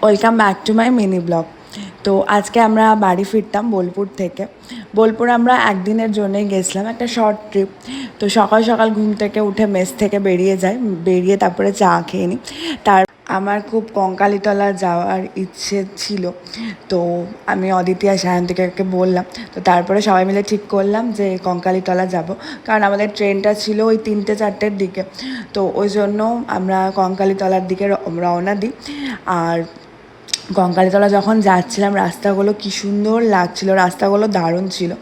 Welcome back to my mini blog. তো আজকে আমরা বাড়ি ফিরতাম বোলপুর থেকে। বোলপুর আমরা একদিনের জন্যই গেছিলাম, একটা শর্ট ট্রিপ। তো সকাল সকাল ঘুম থেকে উঠে মেস থেকে বেরিয়ে তারপরে চা খেয়ে নিই। আমার খুব কঙ্কালীতলা যাওয়ার ইচ্ছে ছিল, তো আমি অদিতি আর সায়ন্তিকাকে বললাম। তো তারপরে সবাই মিলে ঠিক করলাম যে কঙ্কালীতলা যাব, কারণ আমাদের ট্রেনটা ছিল ওই 3টে-4টের দিকে। তো ওই জন্য আমরা কঙ্কালীতলার দিকে রওনা দিই। আর কঙ্কালীতলা যখন যাচ্ছিলাম রাস্তাগুলো কী সুন্দর লাগছিল, রাস্তাগুলো দারুণ ছিল।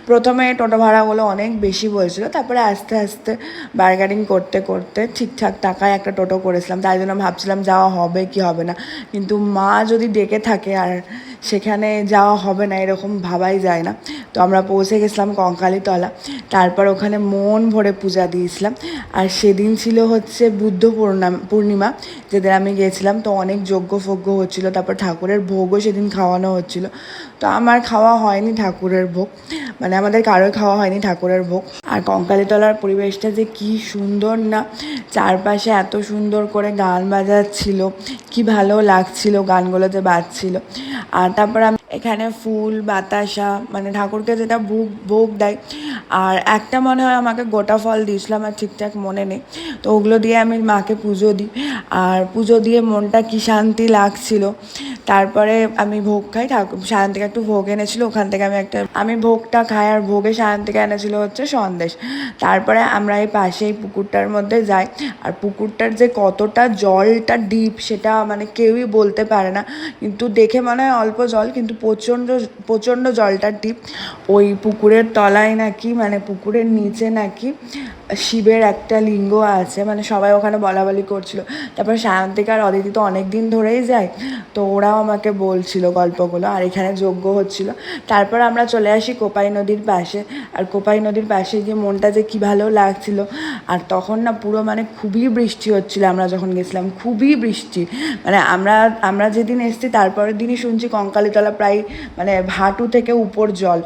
প্রথমে টোটো ভাড়াগুলো অনেক বেশি বলছিল, তারপরে আস্তে আস্তে বার্গেনিং করতে করতে ঠিকঠাক টাকায় একটা টোটো করেছিলাম। তাই জন্য ভাবছিলাম যাওয়া হবে কি হবে না, কিন্তু মা যদি ডেকে থাকে আর সেখানে যাওয়া হবে না এরকম ভাবাই যায় না। তো আমরা পৌঁছে গেছিলাম কঙ্কালীতলা, তারপর ওখানে মন ভরে পূজা দিয়েছিলাম। আর সেদিন ছিল হচ্ছে বুদ্ধ পূর্ণিমা, যেদিন আমি গিয়েছিলাম। তো অনেক যজ্ঞ ফজ্ঞ হচ্ছিলো, তারপর ঠাকুরের ভোগও সেদিন খাওয়ানো হচ্ছিলো। তো আমার খাওয়া হয়নি ঠাকুরের ভোগ, মানে আমাদের কারোর খাওয়া হয়নি ঠাকুরের ভোগ। আর কঙ্কালীতলার পরিবেশটা যে কী সুন্দর না, চারপাশে এত সুন্দর করে গান বাজাচ্ছিল, কি ভালো লাগছিল গানগুলো যে বাজছিল। আর তারপর আমি এখানে ফুল বাতাসা, মানে ঠাকুরকে যেটা ভোগ দেয়, আর একটা মনে হয় আমাকে গোটা ফল দিয়েছিলাম, আর ঠিকঠাক মনে নেই। তো ওগুলো দিয়ে আমি মাকে পুজো দিই, আর পুজো দিয়ে মনটা কি শান্তি লাগছিল। তারপরে আমি ভোগ খাই, সায়ন্তিকা একটু ভোগ এনেছিল, ওখান থেকে আমি ভোগটা খাই। আর ভোগে সায়ন্তিকা এনেছিল হচ্ছে সন্দেশ। তারপরে আমরা এই পাশেই পুকুরটার মধ্যে যাই। আর পুকুরটার যে কতটা জলটা ডিপ সেটা মানে কেউই বলতে পারে না, কিন্তু দেখে মনে হয় অল্প জল, কিন্তু প্রচণ্ড প্রচণ্ড জলটা ডিপ। ওই পুকুরের তলায় নাকি, মানে পুকুরের নিচে নাকি শিবের একটা লিঙ্গ আছে, মানে সবাই ওখানে বলাবলি করছিল। তারপর সায়ন্তিকা আর অদিতি তো অনেক দিন ধরেই যায়, তো ওরাও আমাকে বলছিল গল্পগুলো, আর এখানে যজ্ঞ হচ্ছিল। তারপর আমরা চলে আসি কোপাই নদীর পাশে। আর কোপাই নদীর পাশে গিয়ে মনটা যে কী ভালো লাগছিল। আর তখন না পুরো মানে খুবই বৃষ্টি হচ্ছিল, আমরা যখন গেছিলাম খুবই বৃষ্টি। মানে আমরা যেদিন এসেছি তারপরের দিনই শুনছি কঙ্কালীতলা প্রায় মানে হাঁটু থেকে উপর জল,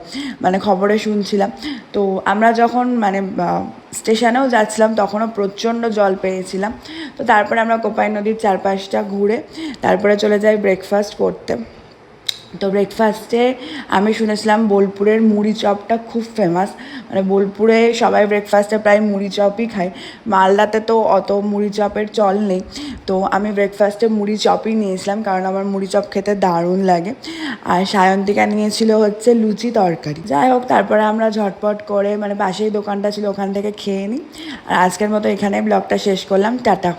মানে খবরে শুনছিলাম। তো আমরা যখন মানে স্টেশনেও যাচ্ছিলাম তখনও প্রচণ্ড জল পেয়েছিলাম। তো তারপরে আমরা কোপাই নদীর চারপাশটা ঘুরে তারপরে চলে যাই ব্রেকফাস্ট করতে। তো ব্রেকফাস্টে আমি শুনেছিলাম বোলপুরের মুড়ি চপটা খুব ফেমাস, মানে বোলপুরে সবাই ব্রেকফাস্টে প্রায় মুড়ি চপই খায়। মালদাতে তো অত মুড়ি চপের চল নেই। তো আমি ব্রেকফাস্টে মুড়ি চপই নিয়েছিলাম, কারণ আমার মুড়ি চপ খেতে দারুণ লাগে। আর সায়ন্তিকা নিয়েছিল হচ্ছে লুচি তরকারি। যাই হোক, তারপরে আমরা ঝটপট করে মানে পাশেই দোকানটা ছিল ওখান থেকে খেয়ে নিই। আর আজকের মতো এখানে ব্লগটা শেষ করলাম, টাটা।